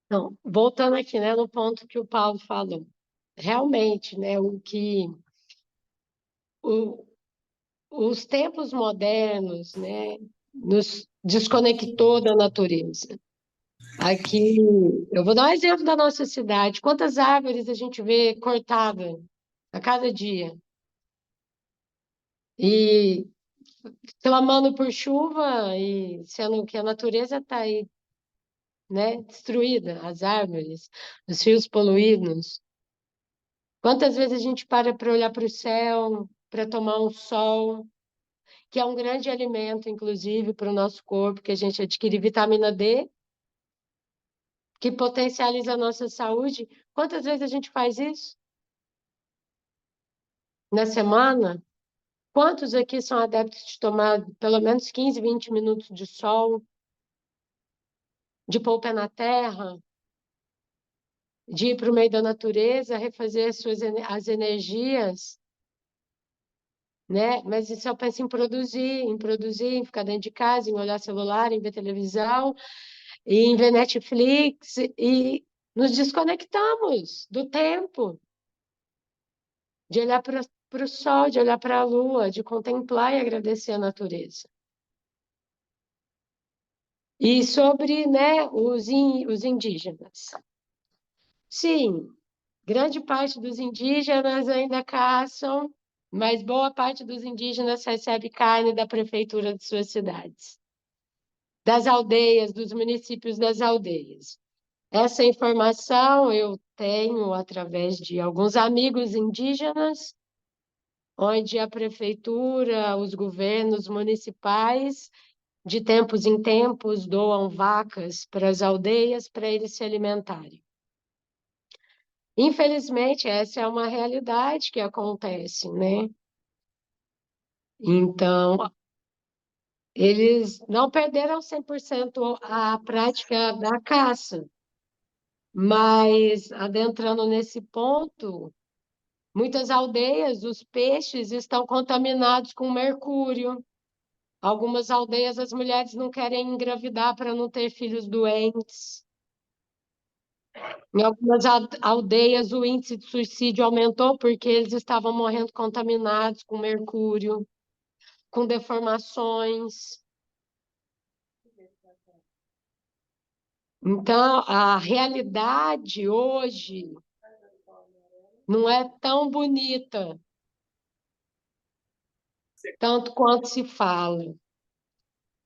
Então, voltando aqui, né, no ponto que o Paulo falou. Realmente, né, o, os tempos modernos, né, nos desconectou da natureza. Aqui, eu vou dar um exemplo da nossa cidade. Quantas árvores a gente vê cortadas a cada dia? E clamando por chuva, e sendo que a natureza está aí, né, destruída, as árvores, os rios poluídos. Quantas vezes a gente para olhar para o céu, para tomar um sol, que é um grande alimento, inclusive, para o nosso corpo, que a gente adquire vitamina D, que potencializa a nossa saúde. Quantas vezes a gente faz isso? Na semana? Quantos aqui são adeptos de tomar pelo menos 15, 20 minutos de sol, de pôr o pé na terra, de ir para o meio da natureza, refazer as energias, né? Mas isso eu penso em produzir, em ficar dentro de casa, em olhar celular, em ver televisão, e em ver Netflix, e nos desconectamos do tempo, de olhar para o sol, de olhar para a lua, de contemplar e agradecer a natureza. E sobre, né, os indígenas. Sim, grande parte dos indígenas ainda caçam, mas boa parte dos indígenas recebe carne da prefeitura de suas cidades, das aldeias, dos municípios das aldeias. Essa informação eu tenho através de alguns amigos indígenas, onde a prefeitura, os governos municipais, de tempos em tempos, doam vacas para as aldeias para eles se alimentarem. Infelizmente, essa é uma realidade que acontece, né? Então, eles não perderam 100% a prática da caça, mas adentrando nesse ponto, muitas aldeias, os peixes estão contaminados com mercúrio. Algumas aldeias, as mulheres não querem engravidar para não ter filhos doentes. Em algumas aldeias, o índice de suicídio aumentou porque eles estavam morrendo contaminados com mercúrio, com deformações. Então, a realidade hoje não é tão bonita, tanto quanto se fala,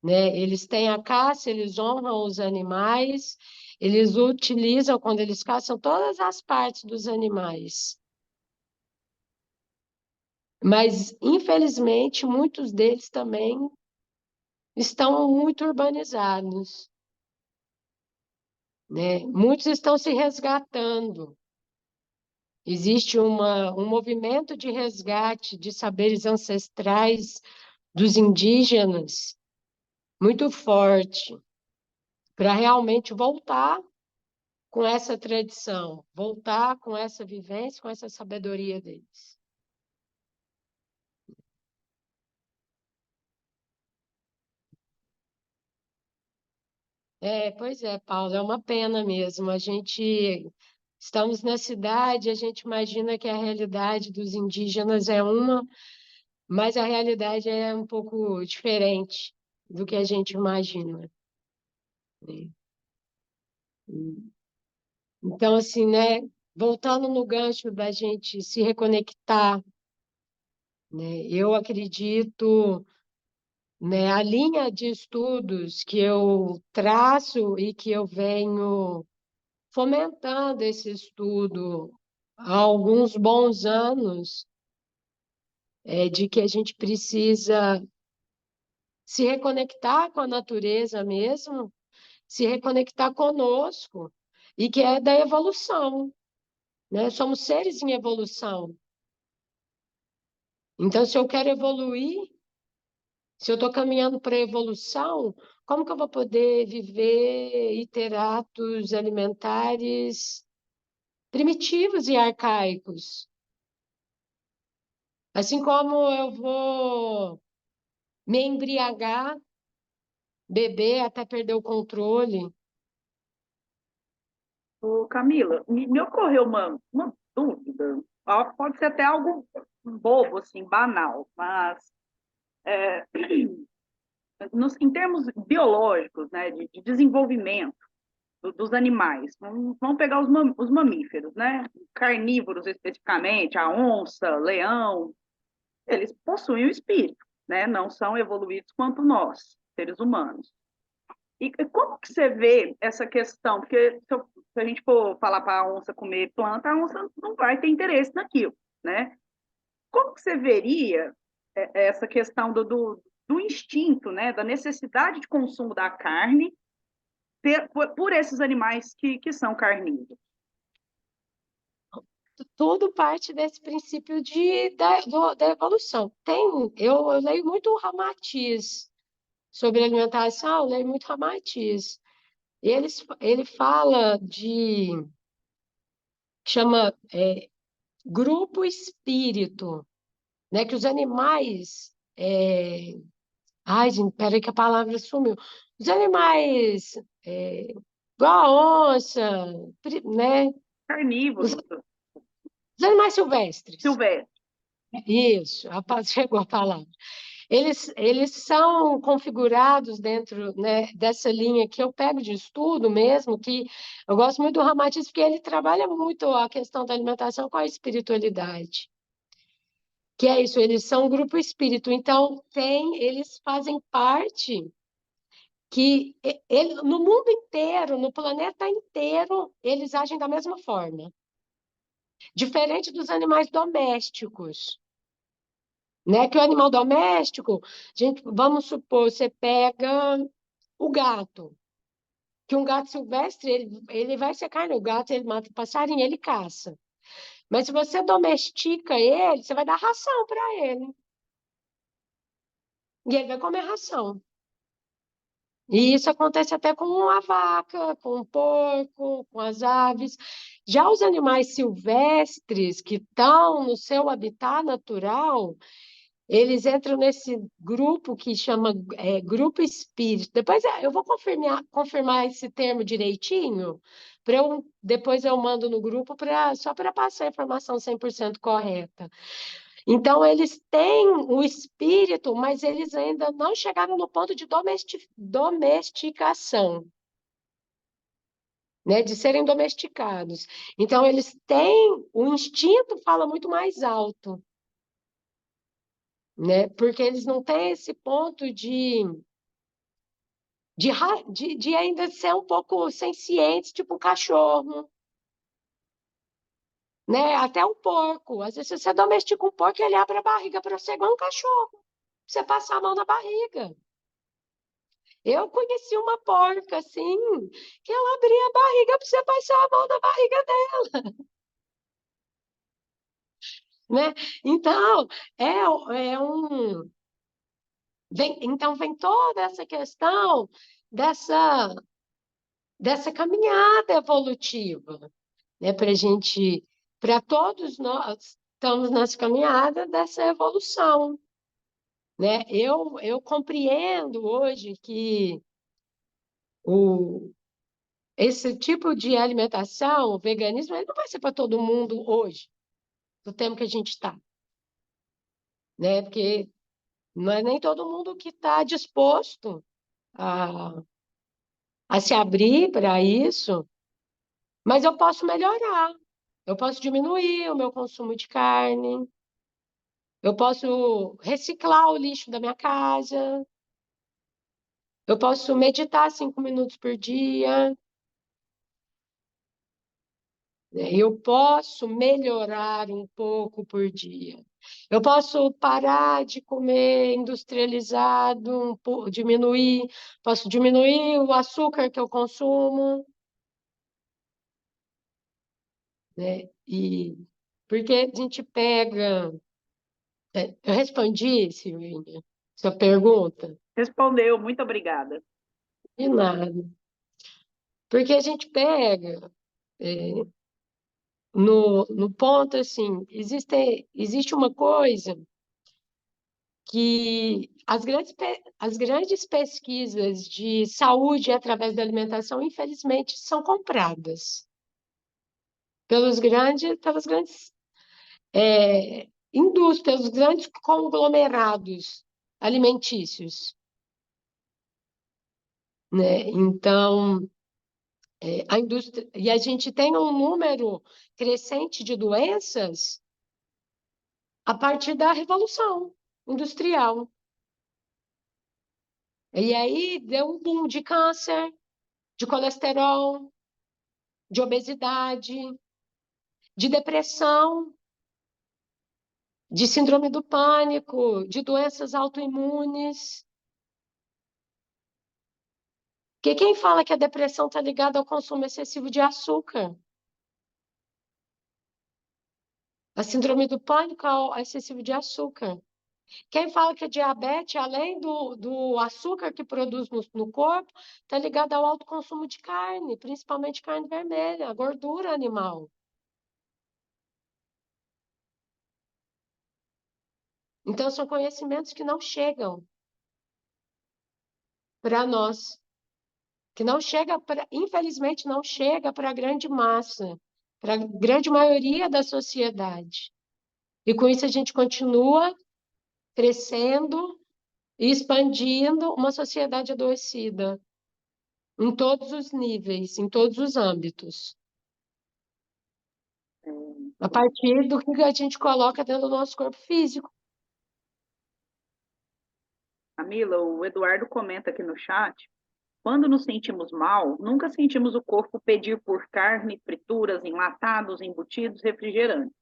né? Eles têm a caça, eles honram os animais, eles utilizam, quando eles caçam, todas as partes dos animais. Mas, infelizmente, muitos deles também estão muito urbanizados, né? Muitos estão se resgatando. Existe um movimento de resgate de saberes ancestrais dos indígenas muito forte para realmente voltar com essa tradição, voltar com essa vivência, com essa sabedoria deles. Pois é, Paulo, é uma pena mesmo. A gente estamos na cidade, a gente imagina que a realidade dos indígenas é uma, mas a realidade é um pouco diferente do que a gente imagina, né? Então, assim, né, voltando no gancho da gente se reconectar, né, eu acredito, né, a linha de estudos que eu traço e que eu venho fomentando esse estudo há alguns bons anos, é de que a gente precisa se reconectar com a natureza mesmo, se reconectar conosco, e que é da evolução, né? Somos seres em evolução. Então, se eu quero evoluir, se eu estou caminhando para a evolução, como que eu vou poder viver e ter atos alimentares primitivos e arcaicos? Assim como eu vou me embriagar beber até perder o controle. Ô, Camila, me ocorreu uma dúvida. Ó, pode ser até algo bobo, assim, banal, mas em termos biológicos, né, de desenvolvimento dos animais, vamos pegar os mamíferos, né, carnívoros especificamente, a onça, leão, eles possuem o espírito, né, não são evoluídos quanto nós, seres humanos. E como que você vê essa questão? Porque se a gente for falar para a onça comer planta, a onça não vai ter interesse naquilo, né? Como que você veria essa questão do instinto, né? Da necessidade de consumo da carne por esses animais que são carnívoros? Tudo parte desse princípio da evolução. Eu leio muito o Ramatiz sobre alimentação, eu leio muito Ramatiz. Ele fala chama grupo espírito, né? Que os animais, ai, gente, peraí que a palavra sumiu. Os animais, igual a onça, né? Os, Carnívoros, os animais silvestres. silvestres. Isso, chegou a palavra. Eles são configurados dentro, né, dessa linha que eu pego de estudo mesmo, que eu gosto muito do Ramatiz, porque ele trabalha muito a questão da alimentação com a espiritualidade. Que é isso, eles são um grupo espírito, então eles fazem parte no mundo inteiro, no planeta inteiro, eles agem da mesma forma, diferente dos animais domésticos. Né? Que o animal doméstico, gente, vamos supor, você pega o gato, que um gato silvestre, ele vai ser carne, o gato ele mata o passarinho, ele caça. Mas se você domestica ele, você vai dar ração para ele. E ele vai comer ração. E isso acontece até com a vaca, com o porco, com as aves. Já os animais silvestres que estão no seu habitat natural, eles entram nesse grupo que chama grupo espírito. Depois eu vou confirmar esse termo direitinho, depois eu mando no grupo só para passar a informação 100% correta. Então, eles têm o espírito, mas eles ainda não chegaram no ponto de domesticação, né, de serem domesticados. Então, eles têm, o instinto fala muito mais alto, né, porque eles não têm esse ponto de ainda ser um pouco sencientes, tipo o cachorro, né, até o porco. Às vezes, você domestica um porco, ele abre a barriga para você igual um cachorro, você passa a mão na barriga. Eu conheci uma porca, assim, que ela abria a barriga para você passar a mão na barriga dela, né? Então, é um... então, vem toda essa questão dessa, dessa caminhada evolutiva, né? Para todos nós, estamos nessa caminhada dessa evolução, né? Eu compreendo hoje que o esse tipo de alimentação, o veganismo, ele não vai ser para todo mundo hoje, no tempo que a gente está, né? Porque não é nem todo mundo que está disposto a, a se abrir para isso, mas eu posso melhorar. Eu posso diminuir o meu consumo de carne, eu posso reciclar o lixo da minha casa, eu posso meditar 5 minutos por dia, né? Eu posso melhorar um pouco por dia. Eu posso parar de comer industrializado, posso diminuir o açúcar que eu consumo, né? E porque a gente pega. Eu respondi, Silvinha, sua pergunta? Respondeu, muito obrigada. De nada. Porque a gente pega é, no ponto assim, existe uma coisa que as grandes pesquisas de saúde através da alimentação, infelizmente, são compradas pelas grandes indústrias, pelos grandes conglomerados alimentícios, né? Então, a indústria, e a gente tem um número crescente de doenças a partir da Revolução Industrial. E aí deu um boom de câncer, de colesterol, de obesidade, de depressão, de síndrome do pânico, de doenças autoimunes. Porque quem fala que a depressão está ligada ao consumo excessivo de açúcar? A síndrome do pânico ao excessivo de açúcar. Quem fala que a diabetes, além do açúcar que produz no corpo, está ligada ao alto consumo de carne, principalmente carne vermelha, gordura animal. Então, são conhecimentos que não chegam para nós, que não chega infelizmente, não chega para a grande massa, para a grande maioria da sociedade. E com isso a gente continua crescendo e expandindo uma sociedade adoecida em todos os níveis, em todos os âmbitos. A partir do que a gente coloca dentro do nosso corpo físico. Camila, o Eduardo comenta aqui no chat, quando nos sentimos mal, nunca sentimos o corpo pedir por carne, frituras, enlatados, embutidos, refrigerantes.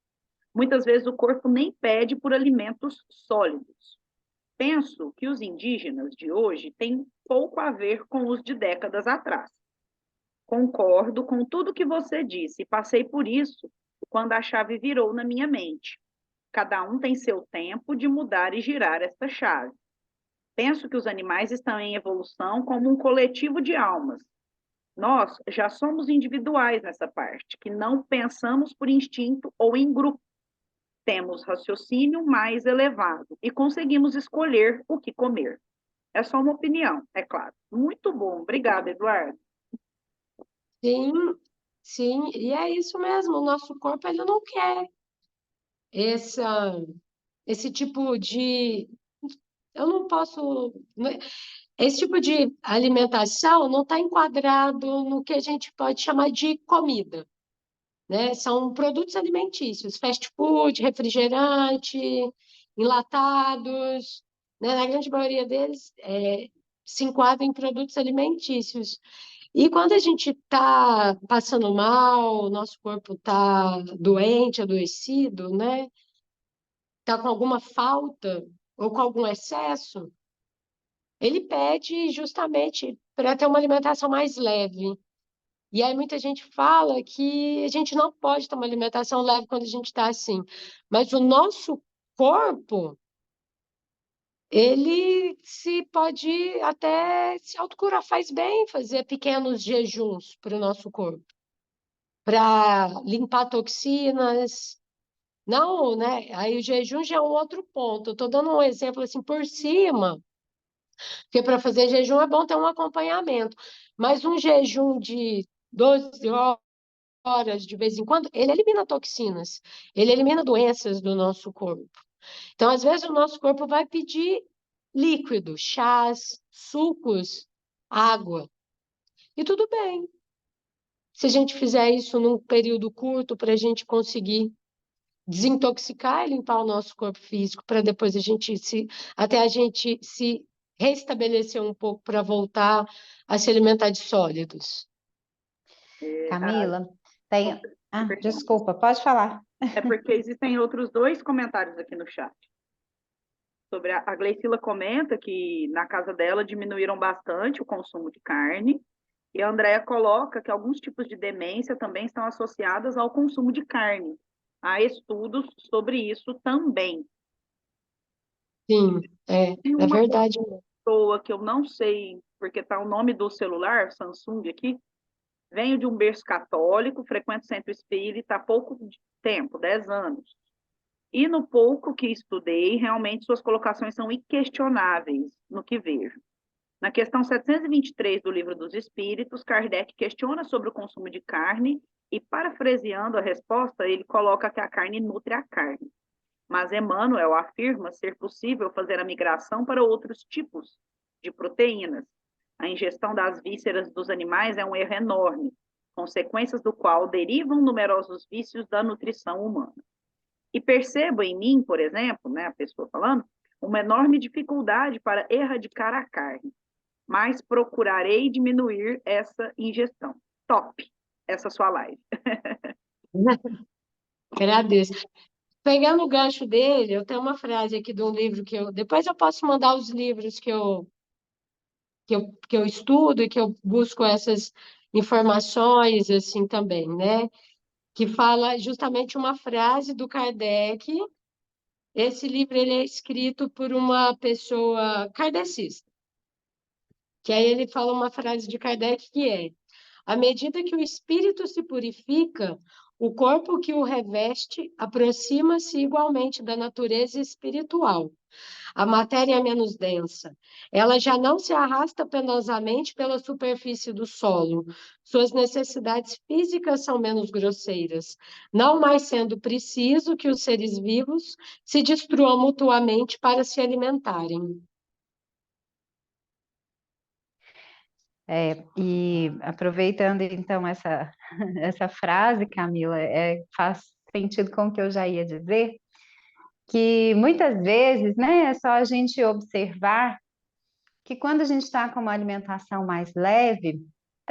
Muitas vezes o corpo nem pede por alimentos sólidos. Penso que os indígenas de hoje têm pouco a ver com os de décadas atrás. Concordo com tudo que você disse e passei por isso quando a chave virou na minha mente. Cada um tem seu tempo de mudar e girar esta chave. Penso que os animais estão em evolução como um coletivo de almas. Nós já somos individuais nessa parte, que não pensamos por instinto ou em grupo. Temos raciocínio mais elevado e conseguimos escolher o que comer. É só uma opinião, é claro. Muito bom. Obrigada, Eduardo. Sim, sim, e é isso mesmo, o nosso corpo ele não quer essa, esse tipo de. Eu não posso. Esse tipo de alimentação não está enquadrado no que a gente pode chamar de comida, né? São produtos alimentícios, fast food, refrigerante, enlatados, né? Na grande maioria deles se enquadram em produtos alimentícios. E quando a gente está passando mal, o nosso corpo está doente, adoecido, né? Está com alguma falta ou com algum excesso, ele pede justamente para ter uma alimentação mais leve. E aí muita gente fala que a gente não pode ter uma alimentação leve quando a gente está assim. Mas o nosso corpo, ele se pode até se autocurar, faz bem fazer pequenos jejuns para o nosso corpo, para limpar toxinas. Não, né? Aí o jejum já é um outro ponto. Eu estou dando um exemplo assim por cima, porque para fazer jejum é bom ter um acompanhamento. Mas um jejum de 12 horas de vez em quando, ele elimina toxinas, ele elimina doenças do nosso corpo. Então, às vezes, o nosso corpo vai pedir líquido, chás, sucos, água. E tudo bem. Se a gente fizer isso num período curto para a gente conseguir desintoxicar e limpar o nosso corpo físico, para depois até a gente se restabelecer um pouco para voltar a se alimentar de sólidos. Camila, tem. Perdão. Desculpa, pode falar. É porque existem outros dois comentários aqui no chat. Sobre a Gleicila comenta que na casa dela diminuíram bastante o consumo de carne, e a Andrea coloca que alguns tipos de demência também estão associadas ao consumo de carne. Há estudos sobre isso também. Sim, Tem é uma verdade. pessoa que eu não sei, porque está o nome do celular, Samsung aqui, venho de um berço católico, frequento centro espírita há pouco tempo, 10 anos. E no pouco que estudei, realmente suas colocações são inquestionáveis no que vejo. Na questão 723 do Livro dos Espíritos, Kardec questiona sobre o consumo de carne e, parafraseando a resposta, ele coloca que a carne nutre a carne. Mas Emmanuel afirma ser possível fazer a migração para outros tipos de proteínas. A ingestão das vísceras dos animais é um erro enorme, consequências do qual derivam numerosos vícios da nutrição humana. E percebo em mim, por exemplo, né, a pessoa falando, uma enorme dificuldade para erradicar a carne, mas procurarei diminuir essa ingestão. Top essa sua live. Agradeço. Pegando o gancho dele, eu tenho uma frase aqui de um livro que eu. Depois eu posso mandar os livros que eu estudo e que eu busco essas informações assim também, né? Que fala justamente uma frase do Kardec. Esse livro ele é escrito por uma pessoa kardecista, que aí ele fala uma frase de Kardec que é: à medida que o espírito se purifica, o corpo que o reveste aproxima-se igualmente da natureza espiritual. A matéria é menos densa. Ela já não se arrasta penosamente pela superfície do solo. Suas necessidades físicas são menos grosseiras, não mais sendo preciso que os seres vivos se destruam mutuamente para se alimentarem. E aproveitando então essa frase, Camila, faz sentido com o que eu já ia dizer, que muitas vezes, né, é só a gente observar que quando a gente está com uma alimentação mais leve,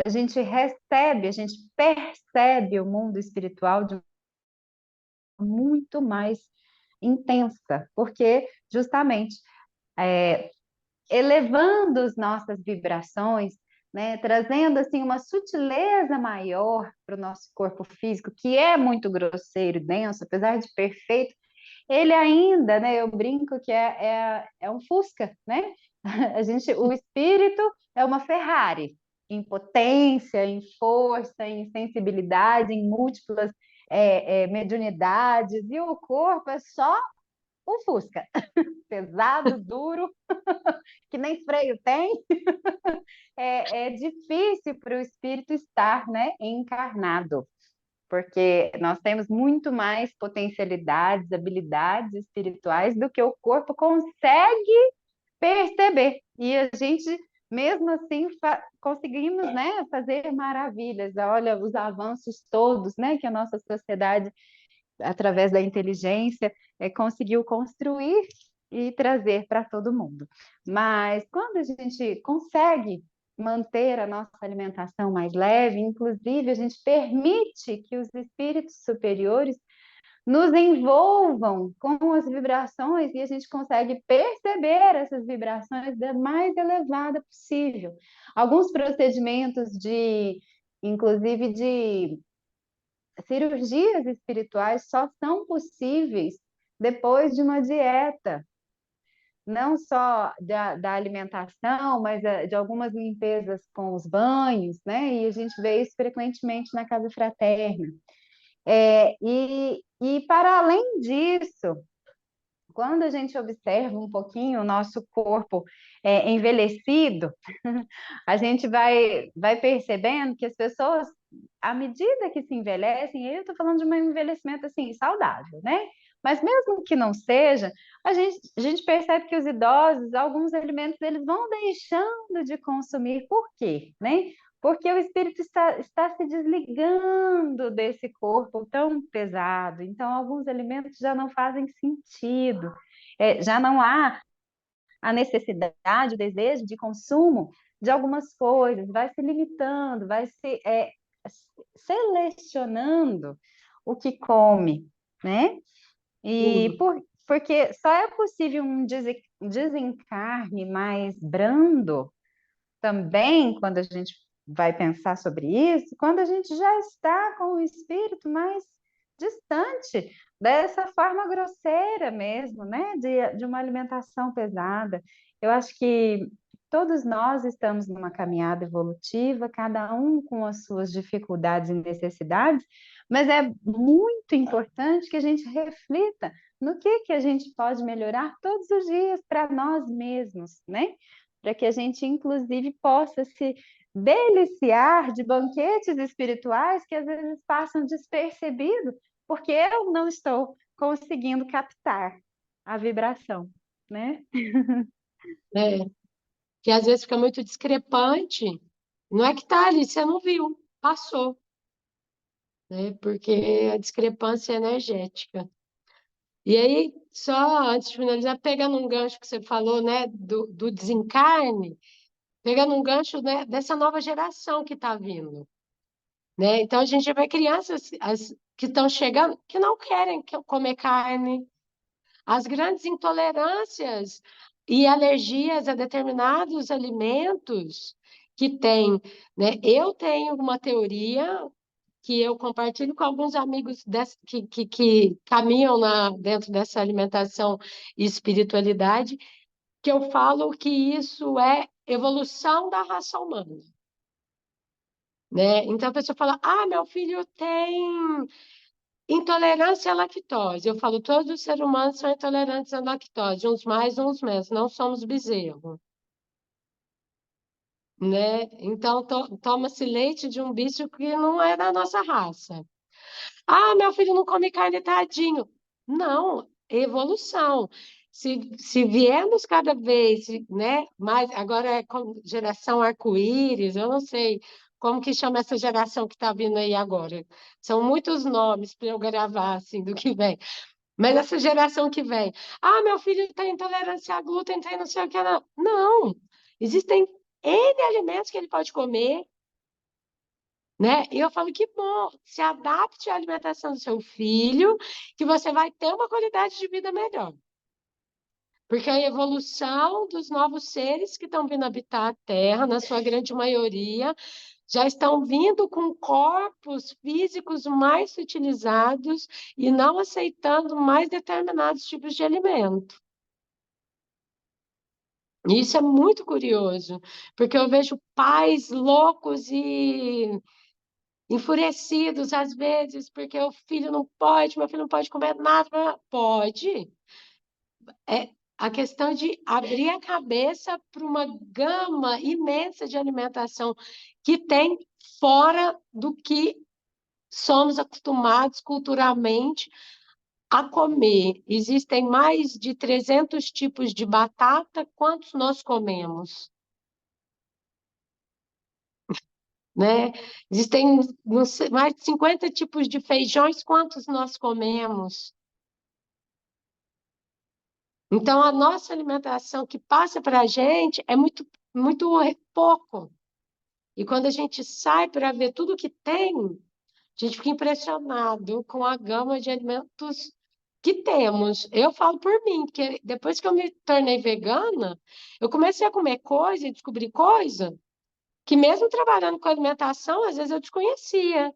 a gente recebe, a gente percebe o mundo espiritual de muito mais intensa, porque justamente elevando as nossas vibrações, né, trazendo assim uma sutileza maior para o nosso corpo físico, que é muito grosseiro e denso, apesar de perfeito, ele ainda, né, eu brinco que é um Fusca, né? O espírito é uma Ferrari, em potência, em força, em sensibilidade, em múltiplas mediunidades, e o corpo é só um Fusca, pesado, duro, que nem freio tem. É difícil para o espírito estar, né, encarnado, porque nós temos muito mais potencialidades, habilidades espirituais do que o corpo consegue perceber. E a gente, mesmo assim, conseguimos, né, fazer maravilhas. Olha os avanços todos, né, que a nossa sociedade, através da inteligência, conseguiu construir e trazer para todo mundo. Mas quando a gente consegue manter a nossa alimentação mais leve, inclusive a gente permite que os espíritos superiores nos envolvam com as vibrações e a gente consegue perceber essas vibrações da mais elevada possível. Alguns procedimentos inclusive de cirurgias espirituais só são possíveis depois de uma dieta, não só da alimentação, mas de algumas limpezas com os banhos, né? E a gente vê isso frequentemente na casa fraterna. E para além disso, quando a gente observa um pouquinho o nosso corpo envelhecido, a gente vai percebendo que as pessoas, à medida que se envelhecem, eu estou falando de um envelhecimento assim, saudável, né? Mas mesmo que não seja, a gente percebe que os idosos, alguns alimentos, eles vão deixando de consumir. Por quê? Né? Porque o espírito está se desligando desse corpo tão pesado. Então, alguns alimentos já não fazem sentido. Já não há a necessidade, o desejo de consumo de algumas coisas, vai se limitando, vai se selecionando o que come, né? Porque só é possível um desencarne mais brando também, quando a gente vai pensar sobre isso, quando a gente já está com o espírito mais distante dessa forma grosseira mesmo, né? De uma alimentação pesada. Eu acho que todos nós estamos numa caminhada evolutiva, cada um com as suas dificuldades e necessidades, mas é muito importante que a gente reflita no que a gente pode melhorar todos os dias para nós mesmos, né? Para que a gente, inclusive, possa se deliciar de banquetes espirituais que às vezes passam despercebido, porque eu não estou conseguindo captar a vibração, né? né? Que às vezes fica muito discrepante. Não é que tá ali, você não viu, passou, né? Porque a discrepância é energética. E aí, só antes de finalizar, pegando um gancho que você falou, né, do desencarne, pegando um gancho, né, dessa nova geração que está vindo, né? Então, a gente vê crianças que estão chegando que não querem comer carne, as grandes intolerâncias e alergias a determinados alimentos que tem, né? Eu tenho uma teoria que eu compartilho com alguns amigos que caminham dentro dessa alimentação e espiritualidade, que eu falo que isso é evolução da raça humana, né? Então a pessoa fala: ah, meu filho tem intolerância à lactose. Eu falo: todos os seres humanos são intolerantes à lactose, uns mais, uns menos, não somos bezerro. Né? Então, toma-se leite de um bicho que não é da nossa raça. Ah, meu filho não come carne, tadinho. Não, evolução. Se viemos cada vez, né, mais, agora é com geração arco-íris, eu não sei como que chama essa geração que está vindo aí agora. São muitos nomes para eu gravar, assim, do que vem. Mas essa geração que vem, ah, meu filho tem intolerância a glúten, tem não sei o que, não. Não, existem N alimentos que ele pode comer, né? E eu falo que bom, se adapte à alimentação do seu filho, que você vai ter uma qualidade de vida melhor. Porque a evolução dos novos seres que estão vindo habitar a Terra, na sua grande maioria, já estão vindo com corpos físicos mais utilizados e não aceitando mais determinados tipos de alimento. E isso é muito curioso, porque eu vejo pais loucos e enfurecidos às vezes, porque o filho não pode, meu filho não pode comer nada. Pode. É a questão de abrir a cabeça para uma gama imensa de alimentação que tem fora do que somos acostumados culturalmente a comer. Existem mais de 300 tipos de batata, quantos nós comemos? Né? Existem não sei, mais de 50 tipos de feijões, quantos nós comemos? Então, a nossa alimentação que passa para a gente é muito, muito pouco. E quando a gente sai para ver tudo que tem, a gente fica impressionado com a gama de alimentos que temos. Eu falo por mim, porque depois que eu me tornei vegana, eu comecei a comer coisa e descobrir coisa que mesmo trabalhando com alimentação, às vezes eu desconhecia.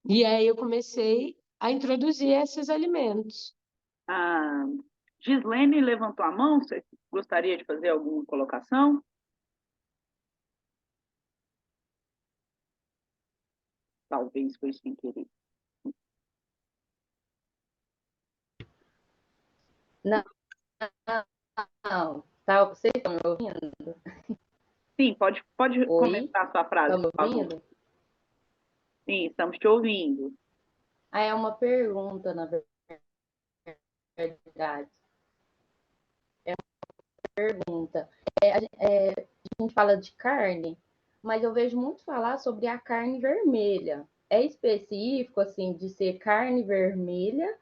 E aí eu comecei a introduzir esses alimentos. A Gislene levantou a mão, você gostaria de fazer alguma colocação? Talvez foi sem querer. Não, não. Tá, vocês estão me ouvindo? Sim, pode Oi? começar a sua frase, Estão me por favor. ouvindo? Sim, estamos te ouvindo. Ah, é uma pergunta, na verdade. Pergunta. A gente fala de carne, mas eu vejo muito falar sobre a carne vermelha. É específico, assim, de ser carne vermelha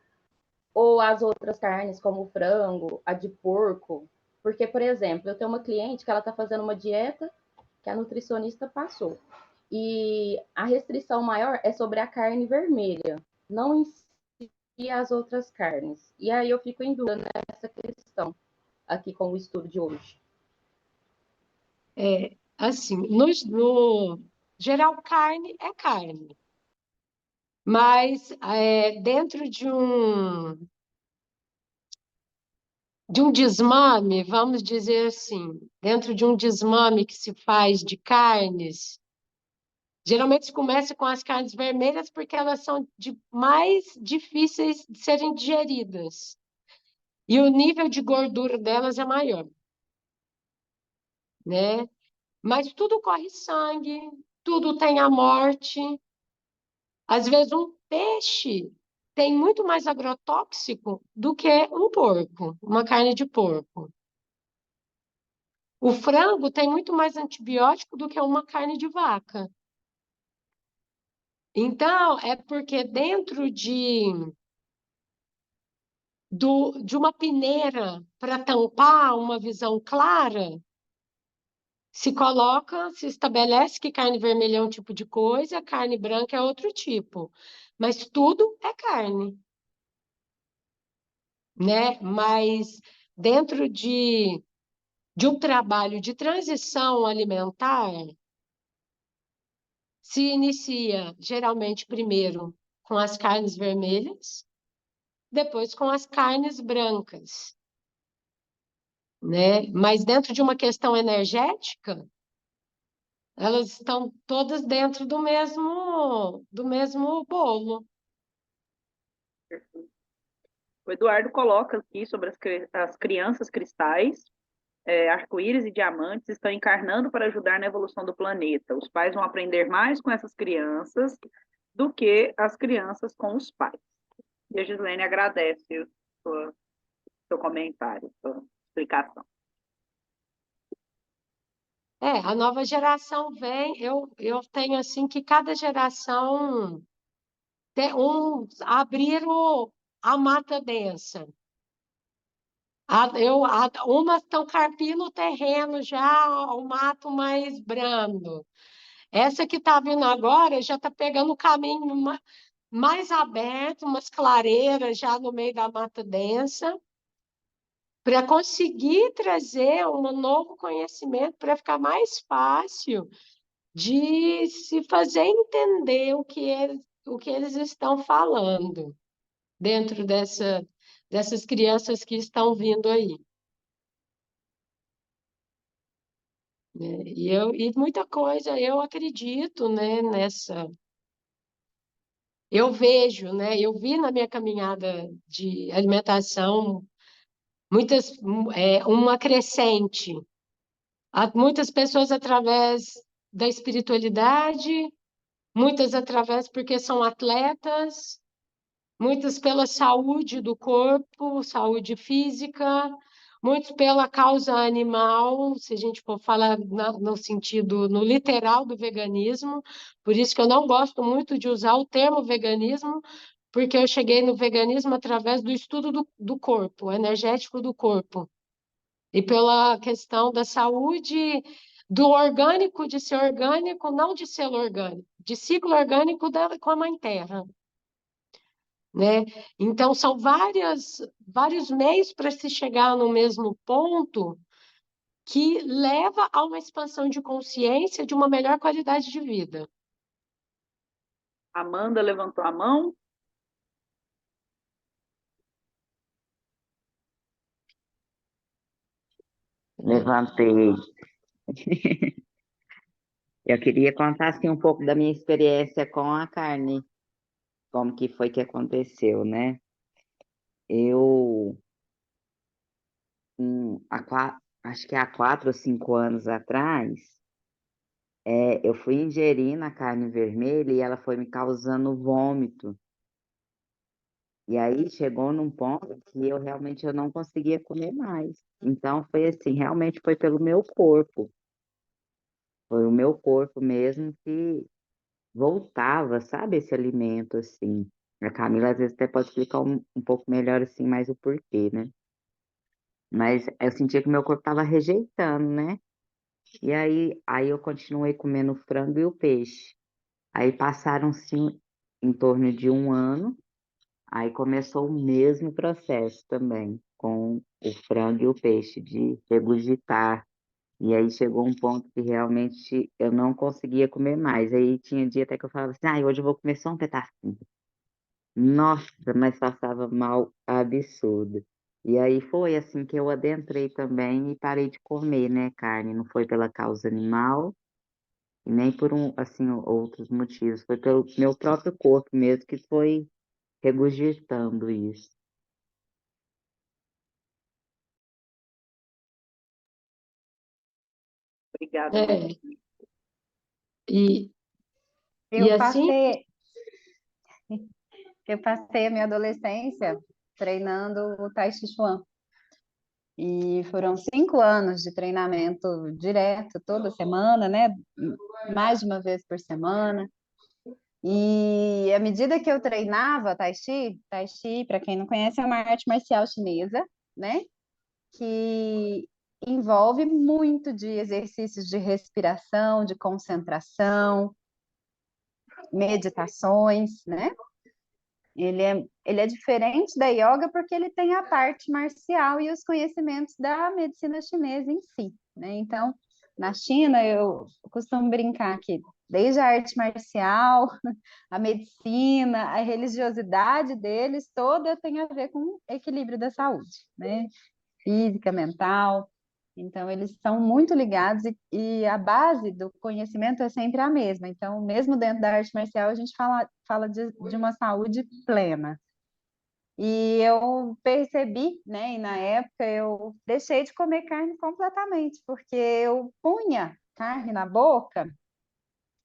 ou as outras carnes, como o frango, a de porco? Porque, por exemplo, eu tenho uma cliente que ela está fazendo uma dieta que a nutricionista passou. E a restrição maior é sobre a carne vermelha, não em si as outras carnes. E aí eu fico em dúvida nessa questão aqui com o estudo de hoje. Assim, no geral, carne é carne, mas dentro de um desmame, vamos dizer assim, dentro de um desmame que se faz de carnes, Geralmente se começa com as carnes vermelhas porque elas são mais difíceis de serem digeridas. E o nível de gordura delas é maior, né? Mas tudo corre sangue, tudo tem a morte. Às vezes um peixe tem muito mais agrotóxico do que um porco, uma carne de porco. O frango tem muito mais antibiótico do que uma carne de vaca. Então, é porque dentro de uma peneira para tampar uma visão clara, se estabelece que carne vermelha é um tipo de coisa, carne branca é outro tipo. Mas tudo é carne, né? Mas dentro de um trabalho de transição alimentar, se inicia geralmente primeiro com as carnes vermelhas, depois com as carnes brancas, né? Mas dentro de uma questão energética, elas estão todas dentro do mesmo bolo. O Eduardo coloca aqui sobre as crianças cristais, arco-íris e diamantes estão encarnando para ajudar na evolução do planeta. Os pais vão aprender mais com essas crianças do que as crianças com os pais. E a Gislene agradece o seu comentário, sua explicação. A nova geração vem, eu tenho assim que cada geração abriram a mata densa. Umas estão carpindo o terreno já, o mato mais brando. Essa que está vindo agora já está pegando o caminho mais aberto, umas clareiras já no meio da mata densa, para conseguir trazer um novo conhecimento, para ficar mais fácil de se fazer entender o que eles estão falando dentro dessas crianças que estão vindo aí, né? E muita coisa eu acredito, né, nessa. Eu vejo, né? Eu vi na minha caminhada de alimentação uma crescente. Há muitas pessoas através da espiritualidade, muitas através porque são atletas, muitas pela saúde do corpo, saúde física, muitos pela causa animal, se a gente for falar no sentido, no literal do veganismo. Por isso que eu não gosto muito de usar o termo veganismo, porque eu cheguei no veganismo através do estudo do corpo, energético do corpo, e pela questão da saúde, do orgânico, de ser orgânico, não de ser orgânico, de ciclo orgânico com a Mãe Terra, né? Então, são vários meios para se chegar no mesmo ponto que leva a uma expansão de consciência de uma melhor qualidade de vida. Amanda levantou a mão. Levantei. Eu queria contar assim, um pouco da minha experiência com a carne, como que foi que aconteceu, né? Eu, acho que há 4 ou 5 anos atrás, eu fui ingerindo a carne vermelha e ela foi me causando vômito. E aí chegou num ponto que eu não conseguia comer mais. Então foi assim, realmente foi pelo meu corpo. Foi o meu corpo mesmo que voltava, sabe, esse alimento, assim. A Camila às vezes até pode explicar um pouco melhor, assim, mais o porquê, né? Mas eu sentia que meu corpo estava rejeitando, né? E aí eu continuei comendo o frango e o peixe. Aí passaram-se em torno de 1 ano, aí começou o mesmo processo também, com o frango e o peixe, de regurgitar. E aí chegou um ponto que realmente eu não conseguia comer mais. Aí tinha dia até que eu falava assim, hoje eu vou comer só um pedacinho. Nossa, mas passava mal absurdo. E aí foi assim que eu adentrei também e parei de comer, né, carne. Não foi pela causa animal, E nem por assim, outros motivos. Foi pelo meu próprio corpo mesmo que foi regurgitando isso. Obrigada, É, Marta. e, e Eu assim, passei, eu passei a minha adolescência treinando o Tai Chi Chuan. E foram 5 anos de treinamento direto, toda semana, né? Mais de uma vez por semana. E à medida que eu treinava Tai Chi, para quem não conhece, é uma arte marcial chinesa, né? Que envolve muito de exercícios de respiração, de concentração, meditações, né? Ele é diferente da yoga porque ele tem a parte marcial e os conhecimentos da medicina chinesa em si, né? Então, na China, eu costumo brincar que desde a arte marcial, a medicina, a religiosidade deles, toda tem a ver com o equilíbrio da saúde, né? Física, mental. Então, eles são muito ligados e a base do conhecimento é sempre a mesma. Então, mesmo dentro da arte marcial, a gente fala de uma saúde plena. E eu percebi, né, e na época eu deixei de comer carne completamente, porque eu punha carne na boca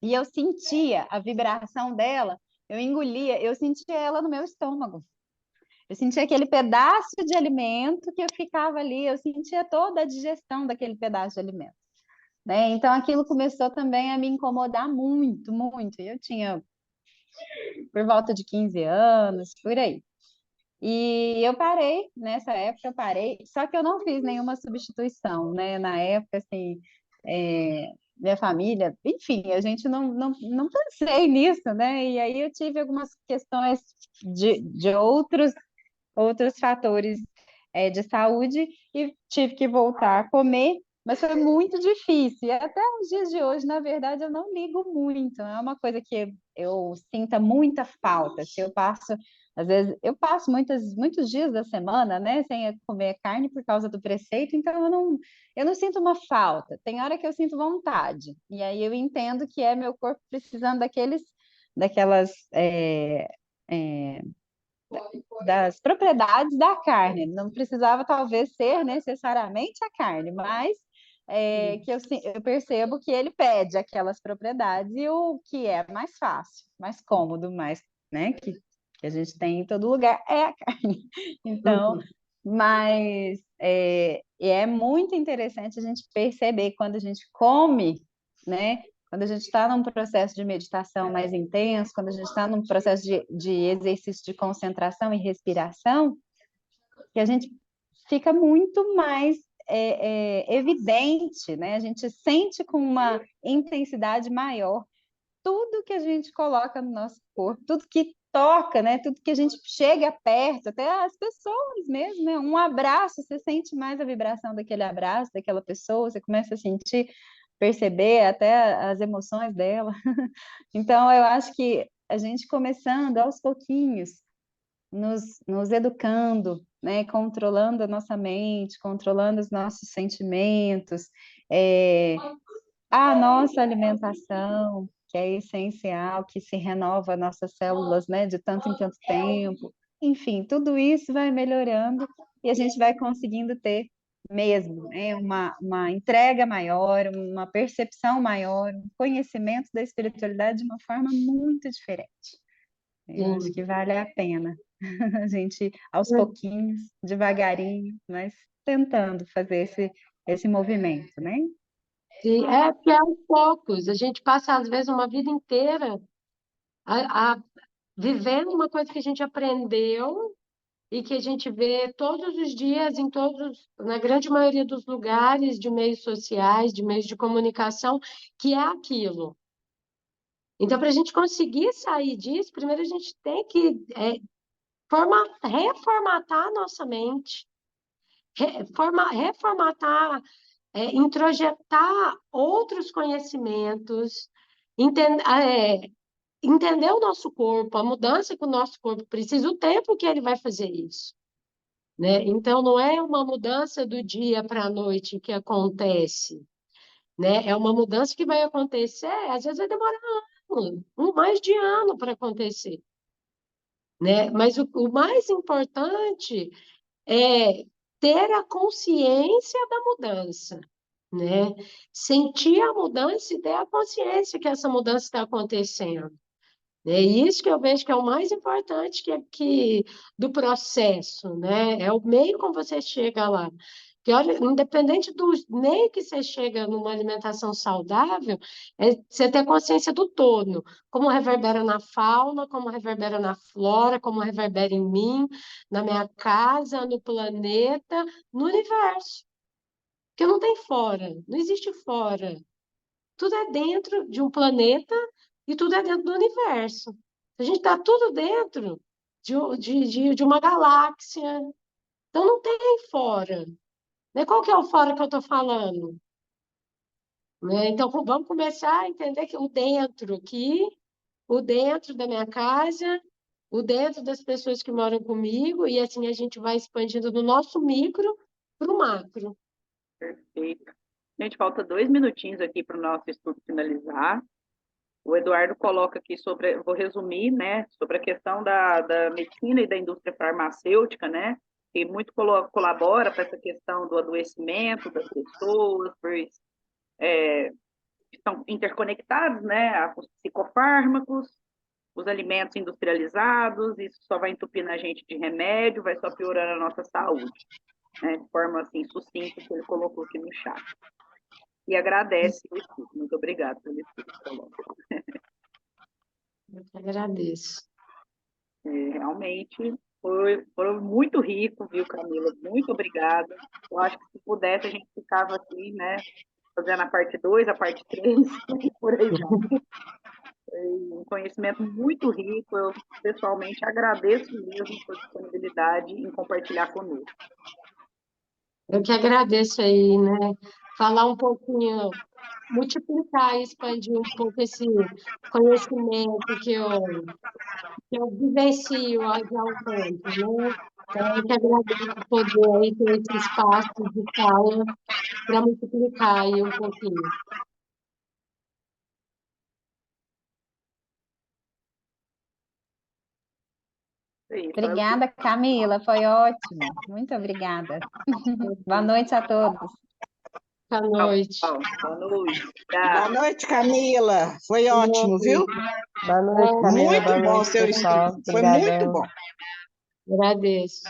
e eu sentia a vibração dela, eu engolia, eu sentia ela no meu estômago. Eu sentia aquele pedaço de alimento que eu ficava ali, eu sentia toda a digestão daquele pedaço de alimento, né? Então aquilo começou também a me incomodar muito, muito. Eu tinha por volta de 15 anos, por aí. E eu parei, nessa época eu parei, só que eu não fiz nenhuma substituição, né? Na época, assim, minha família, enfim, a gente não pensei nisso, né? E aí eu tive algumas questões de outros fatores de saúde e tive que voltar a comer, mas foi muito difícil. E até os dias de hoje, na verdade, eu não ligo muito. Não é uma coisa que eu sinta muita falta. Se eu passo, às vezes, eu passo muitos dias da semana, né, sem comer carne por causa do preceito, então eu não sinto uma falta. Tem hora que eu sinto vontade. E aí eu entendo que é meu corpo precisando daquelas das propriedades da carne. Não precisava, talvez, ser necessariamente a carne, mas que eu percebo que ele pede aquelas propriedades e o que é mais fácil, mais cômodo, mais, né, que a gente tem em todo lugar é a carne. Então, mas é muito interessante a gente perceber quando a gente come, né? Quando a gente está num processo de meditação mais intenso, quando a gente está num processo de exercício de concentração e respiração, que a gente fica muito mais evidente, né? A gente sente com uma intensidade maior tudo que a gente coloca no nosso corpo, tudo que toca, né? Tudo que a gente chega perto, até as pessoas mesmo, né? Um abraço, você sente mais a vibração daquele abraço, daquela pessoa, você começa a sentir, perceber até as emoções dela. Então, eu acho que a gente começando aos pouquinhos, nos educando, né? Controlando a nossa mente, controlando os nossos sentimentos, é, a nossa alimentação, que é essencial, que se renova nossas células, né, de tanto em tanto tempo. Enfim, tudo isso vai melhorando e a gente vai conseguindo ter mesmo, né, uma entrega maior, uma percepção maior, um conhecimento da espiritualidade de uma forma muito diferente. Eu acho sim. que vale a pena a gente, aos pouquinhos, devagarinho, mas tentando fazer esse movimento, né? Sim, porque é aos poucos. A gente passa, às vezes, uma vida inteira a vivendo uma coisa que a gente aprendeu e que a gente vê todos os dias, na grande maioria dos lugares de meios sociais, de meios de comunicação, que é aquilo. Então, para a gente conseguir sair disso, primeiro a gente tem que reformatar a nossa mente, reformatar, introjetar outros conhecimentos, entender o nosso corpo, a mudança que o nosso corpo precisa, o tempo que ele vai fazer isso, né? Então, não é uma mudança do dia para a noite que acontece. né? É uma mudança que vai acontecer, às vezes vai demorar mais de ano para acontecer, né? Mas o mais importante é ter a consciência da mudança, né? Sentir a mudança e ter a consciência que essa mudança está acontecendo. É isso que eu vejo que é o mais importante do processo, né? É o meio como você chega lá. Que olha, independente do meio que você chega numa alimentação saudável, é você ter consciência do todo, como reverbera na fauna, como reverbera na flora, como reverbera em mim, na minha casa, no planeta, no universo. Porque não tem fora, não existe fora. Tudo é dentro de um planeta e tudo é dentro do universo. A gente está tudo dentro de uma galáxia. Então não tem fora. Né? Qual que é o fora que eu estou falando? Né? Então vamos começar a entender que o dentro aqui, o dentro da minha casa, o dentro das pessoas que moram comigo, e assim a gente vai expandindo do nosso micro para o macro. Perfeito. Gente, falta 2 minutinhos aqui para o nosso estudo finalizar. O Eduardo coloca aqui sobre, vou resumir, né, sobre a questão da medicina e da indústria farmacêutica, né, que muito colabora para essa questão do adoecimento das pessoas, pois estão interconectados, né, os psicofármacos, os alimentos industrializados, isso só vai entupindo a gente de remédio, vai só piorando a nossa saúde, né, de forma assim sucinta que ele colocou aqui no chat. E agradece o estudo. Muito obrigada pelo estudo. Eu que agradeço. Realmente foi muito rico, viu, Camila? Muito obrigada. Eu acho que se pudesse, a gente ficava assim, né? Fazendo a parte 2, a parte 3, e por aí vai. Um conhecimento muito rico. Eu, pessoalmente, agradeço mesmo a sua disponibilidade em compartilhar conosco. Eu que agradeço aí, né? Falar um pouquinho, multiplicar e expandir um pouco esse conhecimento que eu vivencio há já um tempo, né? Então, eu que agradeço poder aí ter esse espaço de fala para multiplicar aí um pouquinho. É isso. Obrigada, Camila, foi ótimo. Muito obrigada. Boa noite a todos. Boa noite. Boa noite. Boa noite, Camila. Foi ótimo, viu? Boa noite, Camila. Muito Boa bom noite, seu pessoal. estudo. Foi muito Obrigadão. bom. Agradeço.